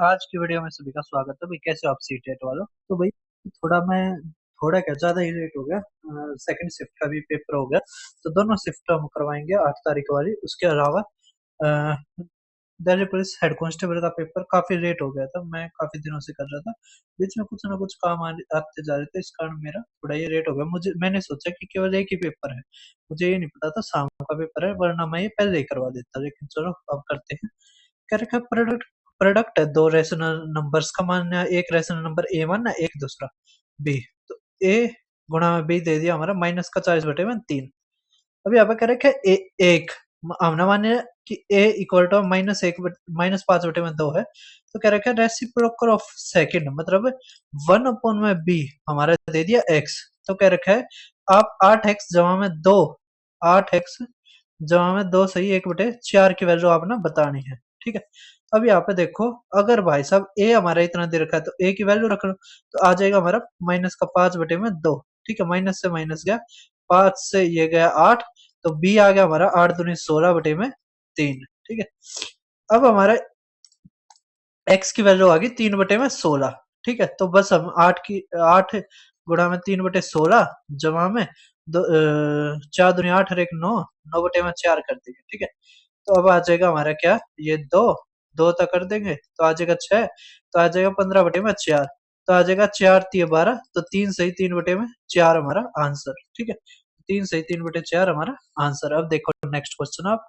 आज की वीडियो में सभी का स्वागत है भाई। कैसे हो आप सीटेट वालों? तो भाई थोड़ा क्या ज्यादा ही लेट हो गया। सेकंड शिफ्ट का भी पेपर हो गया, तो दोनों शिफ्ट हम करवाएंगे 8 तारीख वाली। उसके अलावा दिल्ली पुलिस हेड कांस्टेबल का पेपर काफी लेट हो गया था, मैं काफी दिनों से कर रहा था। बीच में कुछ ना कुछ काम आते जा रहे थे, इस कारण मेरा थोड़ा ये लेट हो गया। मैंने सोचा कि केवल एक ही पेपर है, मुझे ये नहीं पता था शाम का पेपर है, वरना मैं ये पहले ही करवा देता। लेकिन चलो अब करते हैं। क्या रखा प्रोडक्ट? प्रोडक्ट है दो रेशनल नंबर्स का, मानना एक रेशनल नंबर A1 है, एक दूसरा बी। तो ए गुणा में बी दे दिया हमारा माइनस का 40/3। अभी यहाँ पे कह रखे ए एक, हमने माने कि ए इक्वल टू -5/2 है। तो कह रखे रेसिप्रोकल ऑफ सेकंड, मतलब 1/बी हमारा दे दिया एक्स। तो कह रखा है आप 8x जमा में 2, 8x जमा में 2 सही 1/4 की वैल्यू आपने बतानी है। ठीक है, अब यहाँ पे देखो, अगर भाई साहब ए हमारा इतना दे रखा है तो ए की वैल्यू रख लो, तो आ जाएगा हमारा माइनस का 5/2। ठीक है, माइनस से माइनस गया, 5 से ये गया 8, तो बी आ गया हमारा 8 दूनी 16/3। ठीक है, अब हमारा एक्स की वैल्यू आ गई 3/16। ठीक है, तो बस हम 8 गुणा में 3/16 जमा में 4 दूनी 8 और एक 9, 9/4 कर देंगे। ठीक है, तो अब आ जाएगा हमारा क्या, ये दो दो तक कर देंगे तो आ जाएगा 6, तो आ जाएगा 15/4, तो आ जाएगा 4 3 12, तो 3 सही 3/4 हमारा आंसर। ठीक है, 3 सही 3/4 हमारा आंसर। अब देखो नेक्स्ट क्वेश्चन। आप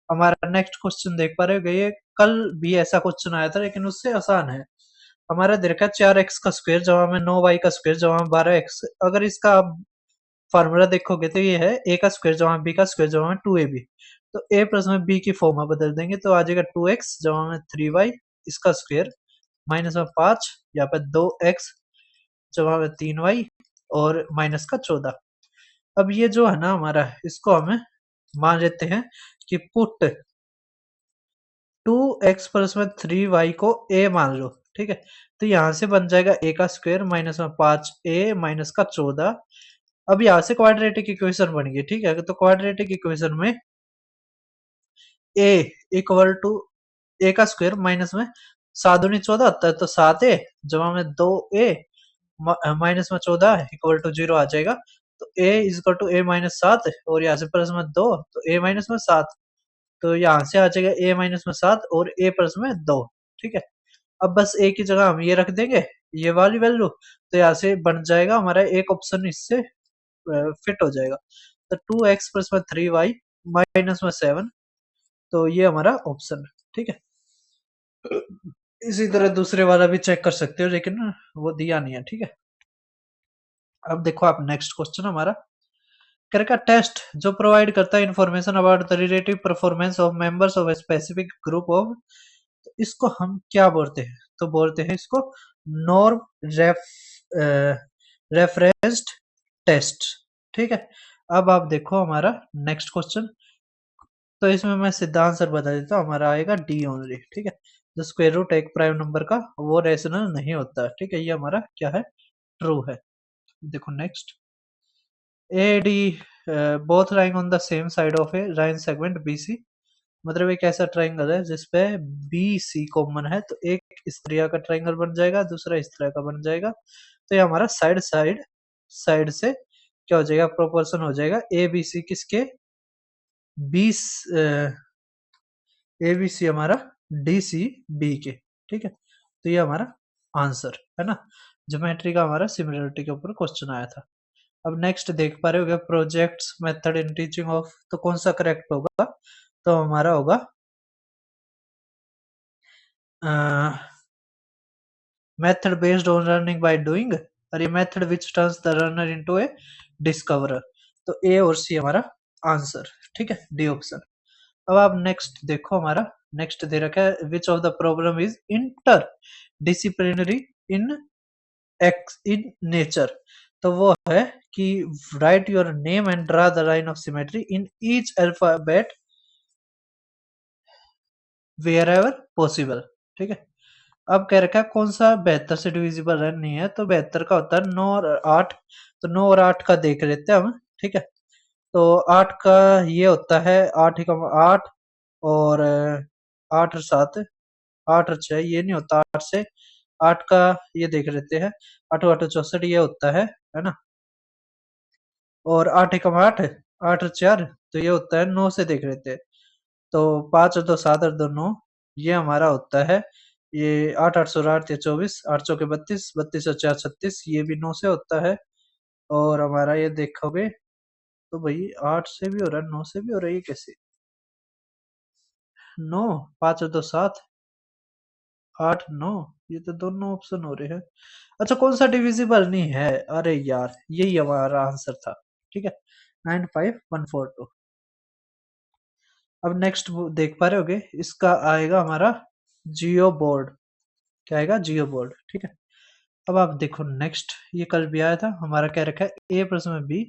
हमारा नेक्स्ट क्वेश्चन देख पा रहे हो, ये कल भी ऐसा क्वेश्चन आया था लेकिन उससे आसान है। हमारा दे रखा है 4x का स्क्वायर जमा में 9y का स्क्वायर जमा में 12x। अगर इसका आप फार्मूला देखोगे तो ये है a का स्क्वायर जमा b का स्क्वायर जमा में 2ab। तो a प्लस में b की फॉर्म में बदल देंगे तो आ जाएगा 2x जमा में 3y इसका स्क्वायर माइनस में 5, यहाँ पे 2x जमा में 3y और माइनस का 14। अब ये जो है ना हमारा, इसको हमें मान लेते हैं कि पुट 2x प्लस में 3y को a मान लो। ठीक है, तो यहाँ से बन जाएगा a का स्क्वायर माइनस में 5a माइनस का 14। अब यहाँ से क्वाड्रेटिक इक्वेशन बन गई। ठीक है, तो क्वाड्रेटिक इक्वेशन में a इक्वल टू a का स्क्वायर माइनस में 7 दूनी 14 होता है, तो 7a जमा में 2a माइनस में 14 इक्वल टू 0 आ जाएगा। तो a equal to a minus 7 और यहाँ से प्लस में 2, तो a माइनस में 7, तो यहाँ से आ जाएगा a माइनस में 7 और a प्लस में 2। ठीक है, अब बस a की जगह हम ये रख देंगे, ये वाली वैल्यू, तो यहाँ से बन जाएगा हमारा एक ऑप्शन इससे फिट हो जाएगा। तो 2x प्लस में 3y माइनस में 7, तो ये हमारा ऑप्शन है। ठीक है, इसी तरह दूसरे वाला भी चेक कर सकते हो, लेकिन वो दिया नहीं है। ठीक है, अब देखो आप नेक्स्ट क्वेश्चन हमारा करके टेस्ट जो प्रोवाइड करता है information about the relative performance of members of a specific group of, तो इसको हम क्या बोलते हैं? तो बोलते हैं इसको नॉर्म रेफरेंस्ड टेस्ट। ठीक है, अब आप देखो हमारा नेक्स्ट क्वेश्चन, तो इसमें मैं सीधा आंसर बता देता हूँ, हमारा आएगा डी ओनली। ठीक है, जो स्क्वायर रूट एक प्राइम नंबर का वो रेशनल नहीं होता। ठीक है, ये हमारा क्या है, ट्रू है। देखो next, A D both lying on the same side of a line segment B C, मतलब एक ऐसा ट्राइंगल है जिसपे बी सी कॉमन है, तो एक इस तरह का ट्राइंगल बन जाएगा, दूसरा इस तरह का बन जाएगा। तो ये हमारा साइड साइड साइड से क्या हो जाएगा, प्रोपोर्शन हो जाएगा ए बी सी किसके, बीस ए बी सी हमारा डी सी बी के। ठीक है, तो ये हमारा आंसर है ना। ज्योमेट्री का हमारा सिमिलरिटी के ऊपर क्वेश्चन आया था। अब नेक्स्ट देख पा रहे हो projects method in teaching of, तो कौन सा करेक्ट होगा? तो हमारा होगा method based on learning by doing, और ये method which turns the learner into A discoverer. तो ए और सी हमारा आंसर। ठीक है, डी ऑप्शन। अब आप नेक्स्ट देखो, हमारा नेक्स्ट दे रखा है which of the problem is interdisciplinary in in nature. तो वो है कि right your name and draw the line of symmetry in each alphabet wherever possible. ठीक है, अब कह रखा है कौन सा 72 से डिविजिबल है, नहीं है, तो 72 का होता है 9 और 8, तो 9 और 8 का देख लेते हैं हम। ठीक है, तो 8 का ये होता है 8 ही का 8 और 8 और 7 8 और 6 ये नहीं होता, 8 से 8 का ये देख लेते हैं, 8 8 64 ये होता है ना। और 8 एकम 8, 8 और 4 तो ये होता है 9 से देख लेते हैं। तो 5 और 2 7 और 2 9 ये हमारा होता है, ये 8 8 16 8 24, 8 चौके 32, 32 और 4 36 ये भी 9 से होता है। और हमारा ये देखोगे तो भाई 8 से भी हो रहा है, 9 से भी हो रहा है, ये कैसे? 9, 5 और 2 7, 8 9 ये तो दोनों ऑप्शन हो रहे हैं। अच्छा कौन सा डिविजिबल नहीं है? अरे यार यही हमारा आंसर था। ठीक है, 95142। अब नेक्स्ट देख पा रहे होगे, इसका आएगा हमारा जियो बोर्ड। क्या आएगा? जियो बोर्ड। ठीक है, अब आप देखो नेक्स्ट, ये कल भी आया था हमारा, क्या रखा है ए प्लस में बी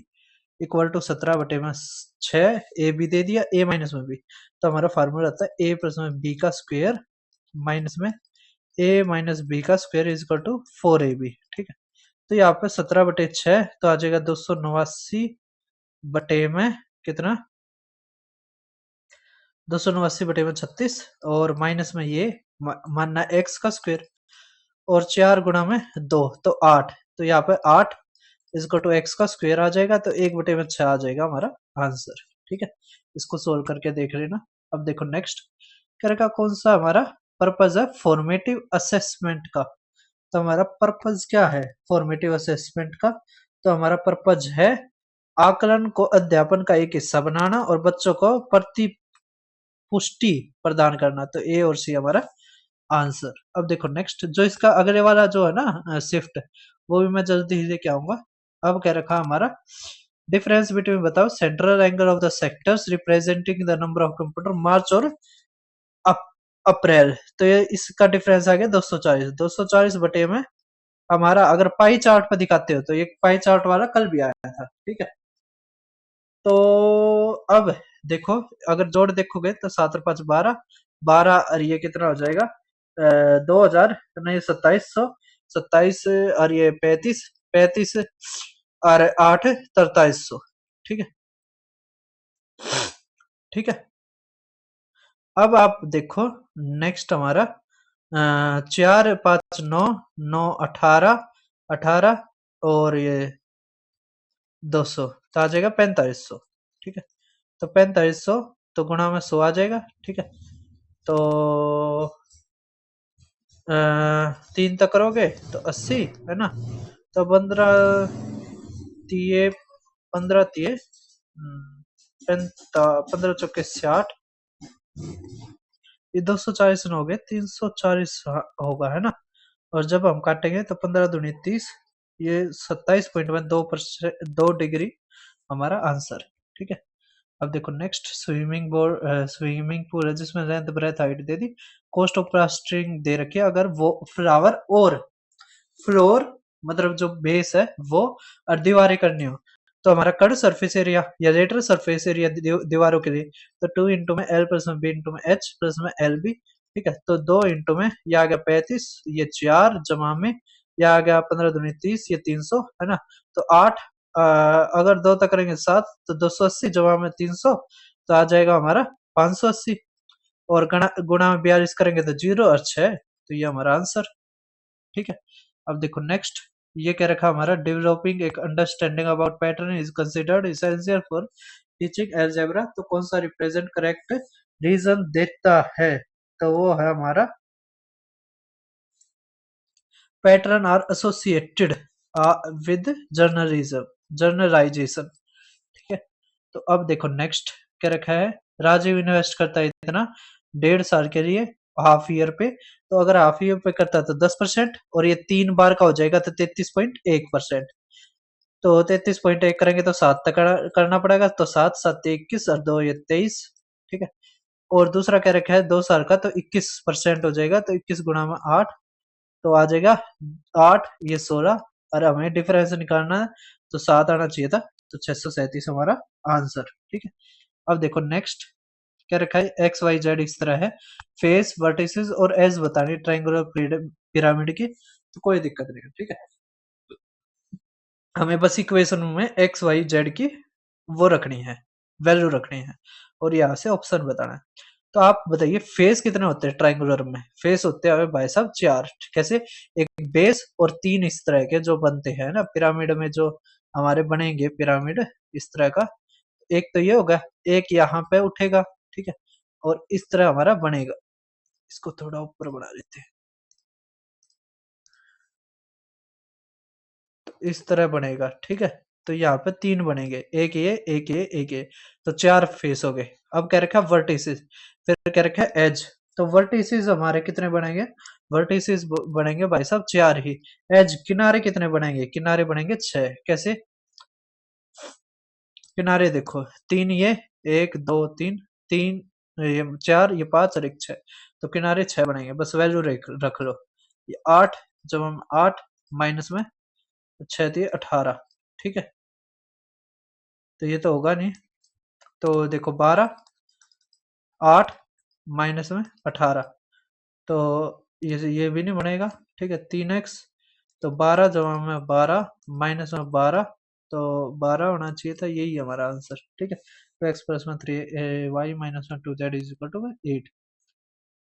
इक्वल टू 17 बटे में 6, ए बी दे दिया, ए माइनस में बी। तो हमारा फार्मूला आता है ए प्लस में बी का स्क्वायर माइनस में ए माइनस बी का square is equal to 4ab। ठीक है, तो यहाँ पे 17/6 तो आ जाएगा 289 बटे में कितना, 289/36, और माइनस में ये मानना एक्स का स्क्वायर, और 4 गुणा में 2 तो 8, तो यहाँ पे 8 इसको टू एक्स का स्क्वायर आ जाएगा, तो 1/6 आ जाएगा हमारा आंसर। ठीक है, इसको सोल्व करके देख लेना। अब देखो नेक्स्ट करेगा, कौन सा हमारा पर्पज है फॉर्मेटिव असेसमेंट का। तो हमारा पर्पज क्या है फॉर्मेटिव असेसमेंट का? तो हमारा पर्पज है आकलन को अध्यापन का एक हिस्सा बनाना और बच्चों को पुष्टि प्रदान करना। तो ए और सी हमारा आंसर। अब देखो नेक्स्ट, जो इसका अगले वाला जो है ना शिफ्ट, वो भी मैं जल्दी ही लेके आऊंगा। अब क्या रखा हमारा, डिफरेंस बिटवीन बताओ central angle of the sectors representing the number of computer March और अप्रैल। तो ये इसका डिफरेंस आ गया 240, 240 बटे में हमारा, अगर पाई चार्ट पर दिखाते हो तो ये पाई चार्ट वाला कल भी आया था। ठीक है, तो अब देखो, अगर जोड़ देखोगे तो 7 और 5 12, 12 और ये कितना हो जाएगा 2000, नहीं 2700, 27 और ये 35, 35 और 8 4300। ठीक है, ठीक है। अब आप देखो नेक्स्ट हमारा 4 5 9 9 18 18 और ये 200 तो आ जाएगा 4500। ठीक है, तो 4500 तो गुणा में 100 आ जाएगा। ठीक है, तो 3 तक करोगे तो 80 है ना, तो 15 तिये 15 तिये 15 चौके 60, ये 240 न हो गए, 340 होगा है ना। और जब हम काटेंगे तो 15 दूनी 30, ये 27.2% 2 डिग्री हमारा आंसर। ठीक है, अब देखो नेक्स्ट, स्विमिंग पूल है जिसमें लेंथ ब्रेथ हाइट दे दी, कोस्ट ऑफ प्लास्टरिंग दे रखी है, अगर वो फ्लावर और फ्लोर मतलब जो बेस है वो और दीवारें करनी हो, तो हमारा कट सरफेस एरिया या लेटर सरफेस एरिया दीवारों के लिए, तो 2 इंटू में एल प्लस में बी इंटू में एच प्लस में एल बी। ठीक है, तो 2 इंटू में ये आ गया 35, ये 4 जमा में ये आ गया 15 दूनी 30, ये 300 है ना, तो 8 अगर 2 तक करेंगे 7, तो 280 जमा में 300 तो आ जाएगा हमारा 580, और गुणा गुणा में 42 करेंगे तो 0 और 6, तो ये हमारा आंसर। ठीक है, अब देखो नेक्स्ट, ये क्या रखा हमारा, डेवलपिंग एक understanding about pattern is considered essential for teaching algebra. तो कौन सा रिप्रेजेंट करेक्ट रीजन देता है? तो वो है हमारा pattern are associated with journalism, journalization. ठीक है, तो अब देखो नेक्स्ट क्या रखा है, राजीव इन्वेस्ट करता है इतना 1.5 साल के लिए हाफ ईयर पे, तो अगर हाफ ईयर पे करता है तो 10%, और ये 3 बार का हो जाएगा तो 33.1%। तो 33.1 करेंगे तो 7 तक करना पड़ेगा, तो 7 7 21 और 2 ये 23। ठीक है, और दूसरा क्या रखा है 2 साल का, तो 21% हो जाएगा, तो 21 गुणा में 8 तो आ जाएगा 8 ये 16, और हमें डिफरेंस निकालना है तो 7 आना चाहिए था, तो 637 हमारा आंसर। ठीक है, अब देखो नेक्स्ट क्या रखा है, एक्स वाई जेड इस तरह है, फेस वर्टिसेस और एज बतानी ट्रायंगुलर पिरामिड की, तो कोई दिक्कत नहीं है। ठीक है, हमें बस इक्वेशन में एक्स वाई जेड की वो रखनी है, वैल्यू रखनी है, और यहाँ से ऑप्शन बताना है। तो आप बताइए फेस कितने होते हैं ट्रायंगुलर में? फेस होते हैं भाई साहब 4। कैसे? एक बेस और 3 इस तरह के जो बनते हैं ना पिरामिड में, जो हमारे बनेंगे पिरामिड इस तरह का। एक तो ये होगा, एक यहाँ पे उठेगा, ठीक है, और इस तरह हमारा बनेगा। इसको थोड़ा ऊपर बढ़ा देते हैं, तो इस तरह बनेगा, ठीक है। तो यहाँ पे 3 बनेंगे, एक ये, एक ये, एक ये, तो 4 फेस हो गए। अब क्या रखा? वर्टिसेस। फिर क्या रखा? एज। तो वर्टिसेस हमारे कितने बनेंगे? वर्टिसेस बनेंगे भाई साहब 4 ही। एज किनारे कितने बनेंगे? किनारे बनेंगे 6। कैसे? किनारे देखो, 3 ये, 1 2 3, 3 ये 4, ये 5 और एक 6, तो किनारे 6 बनेंगे। बस वैल्यू रख लो। ये 8, जब हम 8 माइनस में 6 दिए 18, ठीक है। तो ये तो होगा नहीं, तो देखो 12, 8 माइनस में 18, तो ये भी नहीं बनेगा, ठीक है। 3x, तो 12 जमा में 12 माइनस में 12, तो 12 होना चाहिए था, यही हमारा आंसर, ठीक है। तो एक्स प्लस में 3 वाई माइनस में 2 जेड इज इक्वल टू 8।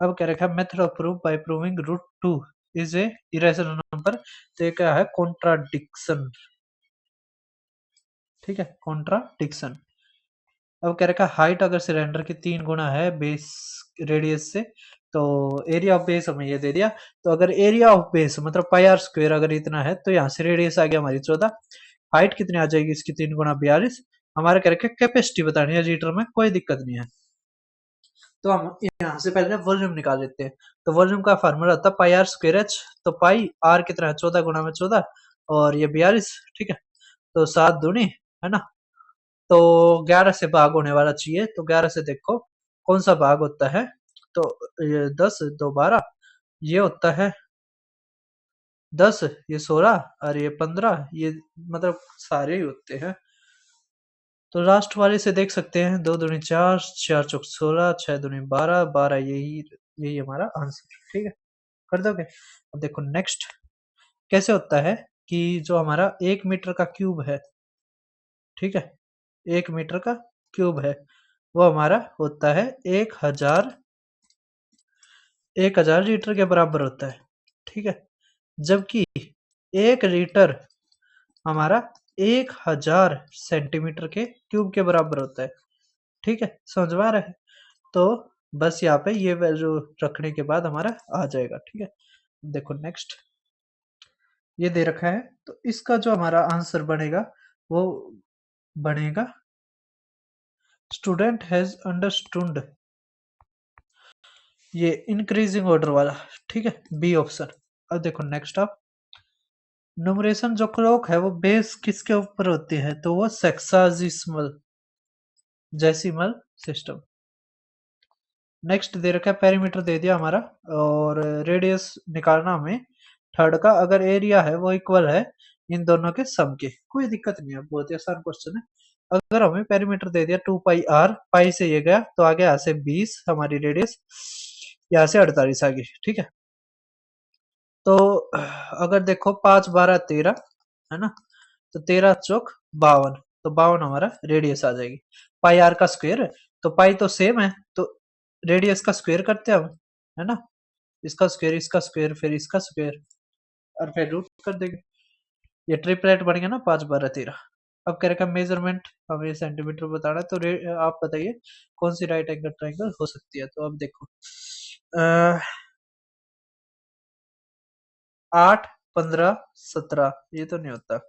अब क्या रखा? Method of proof by proving root 2 is a irrational number. तो ये क्या है? कॉन्ट्राडिक्शन, ठीक है, कॉन्ट्राडिक्शन। अब कह रखा हाइट अगर सिलेंडर की 3 गुना है बेस रेडियस से, तो एरिया ऑफ बेस हमें ये दे दिया। तो अगर एरिया ऑफ बेस मतलब पाई आर स्क्वायर अगर इतना है, तो यहाँ से रेडियस आ गया हमारी 14। हाइट कितनी आ जाएगी इसकी? 3 गुना 42। हमारे कह रखे कैपेसिटी बतानी है लीटर में, कोई दिक्कत नहीं है। तो हम यहाँ से पहले वॉल्यूम निकाल लेते हैं। तो वॉल्यूम का फार्मूला होता है पाई आर स्क्वायर एच। तो पाई आर कितना है? 14 गुना में 14, और ये 42, ठीक है। तो 7 दूनी, है ना, तो 11 से भाग होने वाला चाहिए। तो 11 से देखो कौन सा भाग होता है। तो ये 10 2 12, ये होता है 10, ये 16, और ये 15, ये मतलब सारे ही होते हैं। तो लास्ट वाले से देख सकते हैं, 2 दूनी 4, 4 चौक 16, 6 दूनी 12, 12, यही यही हमारा आंसर, ठीक है। कर दोगे? अब देखो नेक्स्ट कैसे होता है कि जो हमारा 1 मीटर का क्यूब है, ठीक है, 1 मीटर का क्यूब है, वो हमारा होता है 1000 लीटर के बराबर होता है, ठीक है। जबकि 1 लीटर हमारा 1000 सेंटीमीटर के क्यूब के बराबर होता है, ठीक है। समझ में आ रहा है? तो बस यहाँ पे ये वैल्यू रखने के बाद हमारा आ जाएगा, ठीक है। देखो नेक्स्ट ये दे रखा है, तो इसका जो हमारा आंसर बनेगा वो बनेगा स्टूडेंट हैज अंडरस्टूड, ये इंक्रीजिंग ऑर्डर वाला, ठीक है, बी ऑप्शन। अब देखो नेक्स्ट आप न्यूमरेशन जो क्लॉक है वो बेस किसके ऊपर होती है? तो वो सेक्साजिसिमल जेसिमल सिस्टम। नेक्स्ट दे रखा है पेरीमीटर दे दिया हमारा, और रेडियस निकालना हमें थर्ड का, अगर एरिया है वो इक्वल है इन दोनों के सम के। कोई दिक्कत नहीं है, बहुत ही आसान क्वेश्चन है। अगर हमें पेरीमीटर दे दिया 2 पाई आर, पाई से ये गया तो आगे यहाँ से 20 हमारी रेडियस, यहाँ से 48 आ गई, ठीक है। तो अगर देखो 5 12 13, है ना, तो 13 चौक 52, तो 52 हमारा रेडियस आ जाएगी। पाई आर का स्क्वायर, तो पाई तो सेम है, तो रेडियस का स्क्वायर करते हैं हम, है ना, इसका स्क्वायर फिर इसका स्क्वायर, और फिर रूट कर देंगे। ये ट्रिपलेट बन गया ना, 5 12 13। अब कह रखा मेजरमेंट हमें सेंटीमीटर बताना है, तो आप बताइए कौन सी राइट एंगल ट्राइंगल हो सकती है। तो अब देखो 8 15 17, ये तो नहीं होता।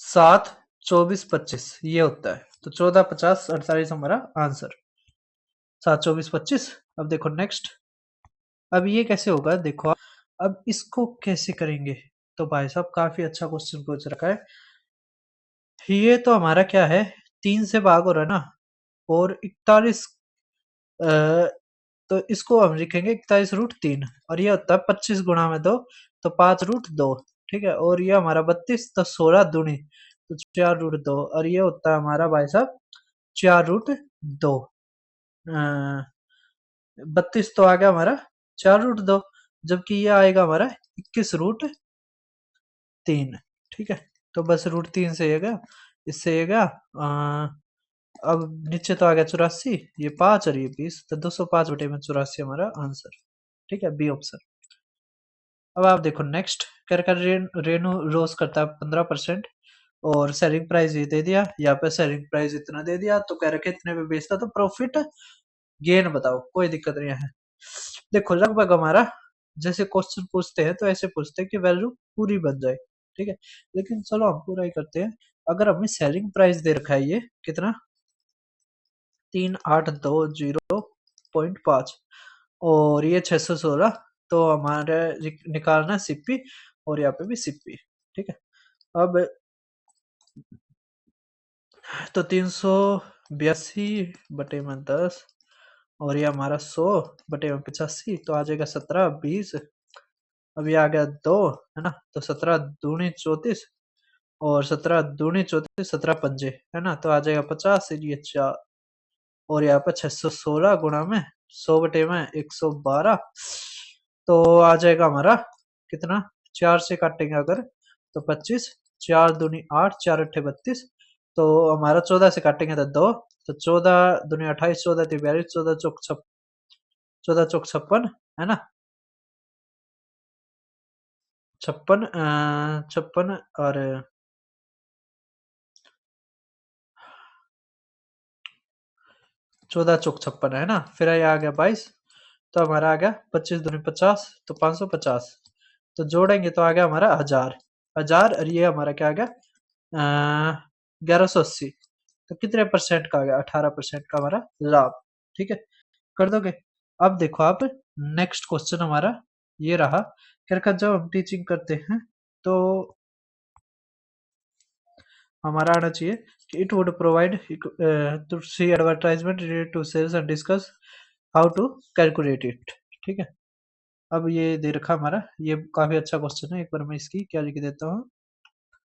7 24 25, ये होता है। तो 14 50 48 हमारा आंसर, 7 24 25। अब देखो नेक्स्ट, अब ये कैसे होगा देखो आप, अब इसको कैसे करेंगे? तो भाई साहब काफी अच्छा क्वेश्चन पूछ रखा है। ये तो हमारा क्या है, 3 से भाग हो रहा है ना, और 41, तो इसको हम लिखेंगे 41√3, और ये होता है 25 गुणा में 2, तो 5√2, ठीक है। और ये हमारा 32, तो 16 दूनी, तो 4√2, और ये होता है हमारा भाई साहब 4√2। 32 तो आ गया हमारा 4√2, जबकि ये आएगा हमारा 21√3, ठीक है। तो बस √3 से ये गया, इससे ये गया अब नीचे तो आ गया 84, ये 5 और ये 20, तो 205/84 हमारा आंसर। ठीक है, बी ऑप्शन। अब आप देखो नेक्स्ट, कह रखा रेनू रोज करता है 15%, और सेलिंग प्राइस ये दे दिया, यहाँ पे सेलिंग प्राइस इतना दे दिया, तो कह रखे इतने पे बेचता, तो प्रॉफिट गेन बताओ, कोई दिक्कत नहीं है। देखो लगभग हमारा जैसे क्वेश्चन पूछते हैं तो ऐसे पूछते हैं कि वैल्यू पूरी बन जाए। ठीक है, लेकिन चलो हम पूरा ही करते हैं। अगर हमें सेलिंग प्राइस दे रखा है ये कितना, 3820.5, और ये 616, तो हमारे निकालना सीपी, और यहाँ पे भी सीपी। ठीक है, अब तो 382/10, और ये हमारा 100/85, तो आ जाएगा 17, 20। अब ये आ गया 2, है ना, तो 17 दूनी 34, और 17 दूनी 34, 17 पंजे, है ना, तो आ जाएगा 50, ये 4, और यहाँ पे 616 गुणा में 100/112, तो आ जाएगा हमारा कितना, 4 से काटेंगे अगर तो 25, 4 दूनी 8, 4 अट्ठे 32, तो हमारा 14 से काटेंगे तो 2, तो 14 दूनी 28, 14 3 42, 14 चौक 56, है ना, 56, 56, और 14 चौक 56, है ना, फिर ये आ गया 22, तो हमारा आ गया 25 दूनी 50, तो 550, तो जोड़ेंगे तो आ गया हमारा 1000, और ये हमारा क्या आ गया, 1180, तो कितने परसेंट का आ गया, 18% का हमारा लाभ। ठीक है, कर दोगे। अब देखो आप, नेक्स्ट क्वेश्चन हमारा ये रहा, क्या जब हम टीचिंग करते हैं तो हमारा आना चाहिए कि it would provide to see advertisement related to sales and discuss how to calculate it. ठीक है, अब ये दे रखा हमारा, ये काफी अच्छा क्वेश्चन है, एक बार मैं इसकी क्या लिख देता हूँ,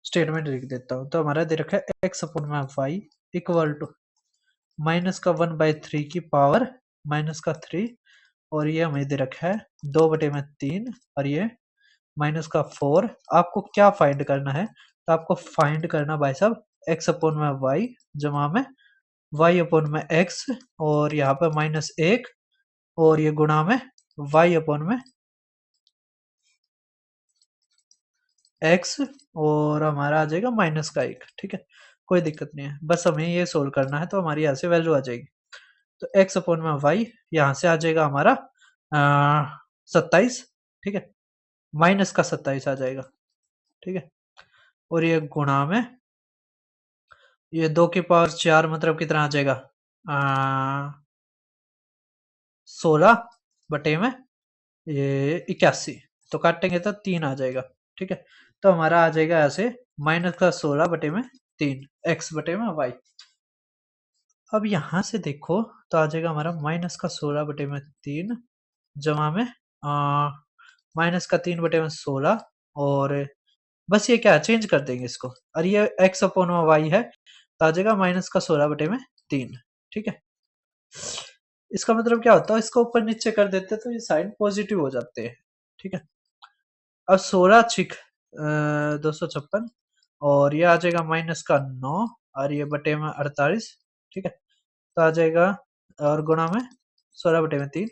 स्टेटमेंट लिख देता हूँ। तो हमारा दे रखा है x/y इक्वल टू -1/3 की पावर -3, और ये हमें दे रखा है 2/3, और ये -4। आपको क्या फाइंड करना है, तो आपको फाइंड करना भाई साहब x/y जमा में y/x, और यहाँ पे -1, और ये गुणा में y/में x, और हमारा आ जाएगा -1। ठीक है, कोई दिक्कत नहीं है, बस हमें ये सोल्व करना है, तो हमारी यहाँ से वैल्यू आ जाएगी। तो x/y यहाँ से आ जाएगा हमारा 27। ठीक है, माइनस का 27 आ जाएगा। ठीक है, और ये गुणा में ये 2 की पावर 4, मतलब कितना आ जाएगा, 16 बटे में ये 81, तो काटेंगे तो 3 आ जाएगा। ठीक है, तो हमारा आ जाएगा ऐसे -16/3 x/y। अब यहाँ से देखो तो आ जाएगा हमारा -16/3 जमा में -3/16, और बस ये क्या चेंज कर देंगे इसको, और ये x/y है, तो आ जाएगा -16/3। ठीक है, इसका मतलब क्या होता है, इसको ऊपर नीचे कर देते तो ये साइन पॉजिटिव हो जाते हैं। ठीक है, अब 16 × 256, और ये आ जाएगा -9, और ये बटे में 48। ठीक है, तो आ जाएगा, और गुणा में 16/3,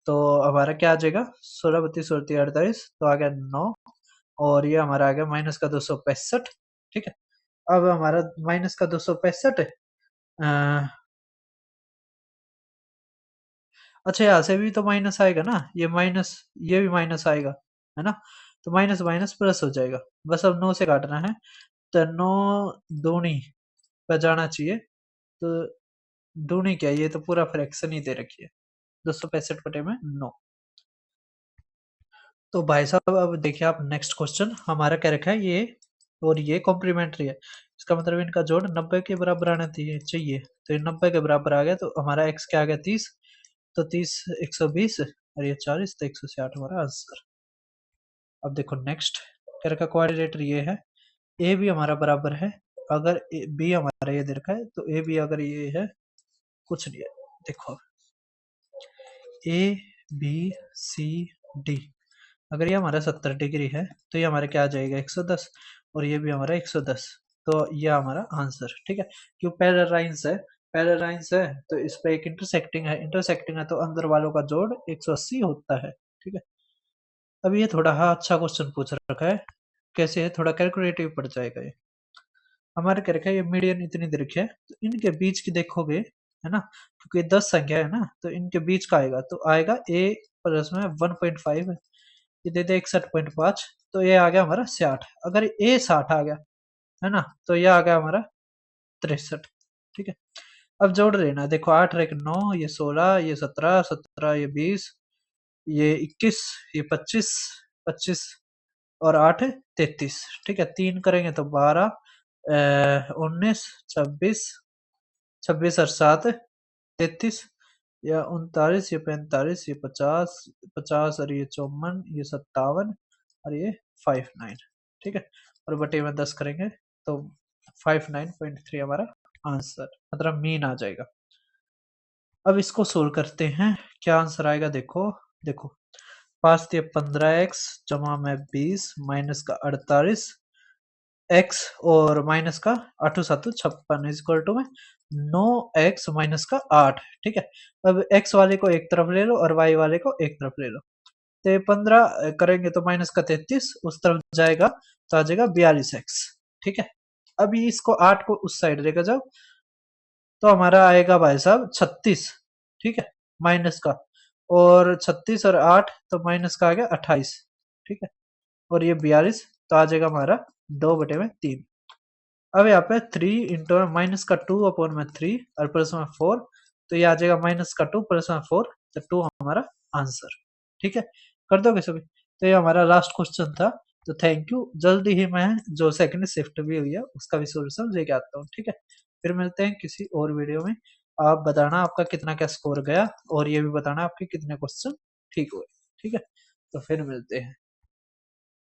तो हमारा क्या आ जाएगा, 16 32 और 3 48, तो आ गया 9, और ये हमारा आ गया -265। ठीक है, अब हमारा -265, अच्छा यहाँ से भी तो माइनस आएगा ना, ये माइनस, ये भी माइनस आएगा, है ना, तो माइनस माइनस प्लस हो जाएगा। बस अब 9 से काटना है, तो 9 दूनी पे जाना चाहिए, तो दूनी क्या, ये तो पूरा फ्रैक्शन ही दे रखी है, 265/9। तो भाई साहब अब देखिए आप, नेक्स्ट क्वेश्चन हमारा क्या रखा है ये, और ये कॉम्प्लीमेंट्री है, इसका मतलब इनका जोड़ 90 के बराबर आना चाहिए, तो ये 90 के बराबर आ गया, तो हमारा x क्या आ गया, 30, तो 30 120, और ये 40, तो 160 हमारा आंसर। अब देखो नेक्स्ट, क्या रखा, क्वाड्रेटर ये है, ए भी हमारा बराबर है, अगर बी हमारा ये दे रखा है, तो ए बी अगर ये है, कुछ नहीं है, देखो ए बी सी डी, अगर ये हमारा 70 डिग्री है, तो ये हमारा क्या आ जाएगा, 110, और ये भी हमारा 110, तो ये हमारा आंसर। ठीक है, क्यों पैरेलल लाइंस है, पैरेलल लाइंस है तो इस पे एक इंटरसेक्टिंग है तो अंदर वालों का जोड़ 180 होता है। ठीक है। अब ये थोड़ा हाँ अच्छा क्वेश्चन पूछ रखा है, कैसे है, थोड़ा कैलकुलेटिव पड़ जाएगा ये। हमारे क्या रखा है, ये मीडियन इतनी दे रखी है, तो इनके बीच की देखोगे, है ना, क्योंकि 10 संख्या है ना, तो इनके बीच का आएगा, तो आएगा ए प्लस में 1.5 है, ये दे दे 61.5, तो ये आ गया हमारा 60। अगर ए 60 आ गया, है ना, तो ये आ गया हमारा 63। ठीक है। अब जोड़ लेना, देखो 8 और 1 9, ये 16, ये 17, 17 ये 20, ये 21, ये 25, 25 और 8 33। ठीक है, 3 करेंगे तो 12, 19, 26, 26 और 7 33, या 39, ये 45, ये 50, 50 और ये 54, ये 57 और ये 59। ठीक है, और बटे में 10 करेंगे तो 59.3 हमारा आंसर, मतलब मीन आ जाएगा। अब इसको सोल्व करते हैं, क्या आंसर आएगा, देखो देखो, पास दिए 15x जमा में 20 माइनस का 48 x और माइनस का 8 7 56 इज इक्वल टू में 9x माइनस का 8। ठीक है, अब x वाले को एक तरफ ले लो और y वाले को एक तरफ ले लो, तो ये 15 करेंगे तो माइनस का 33 उस तरफ जाएगा तो आ जाएगा 42x। ठीक है, अभी इसको 8 को उस साइड लेकर जाओ तो हमारा आएगा भाई साहब 36। ठीक है, माइनस का, और 36 और 8 तो माइनस का आ गया 28। ठीक है, और ये 42 तो आ जाएगा हमारा 2/3। अब यहाँ पे 3 इंटू माइनस का 2 अपॉन में 3 और प्लस में 4, तो ये आ जाएगा माइनस का 2 प्लस में 4, तो 2 हमारा आंसर। ठीक है, कर दोगे सभी, तो ये हमारा लास्ट क्वेश्चन था। तो थैंक यू, जल्दी ही मैं जो सेकंड शिफ्ट भी हुई है उसका भी सोल्यूशन लेके आता हूँ। ठीक है, फिर मिलते हैं किसी और वीडियो में। आप बताना आपका कितना क्या स्कोर गया, और ये भी बताना आपके कितने क्वेश्चन ठीक हुए। ठीक है, तो फिर मिलते हैं।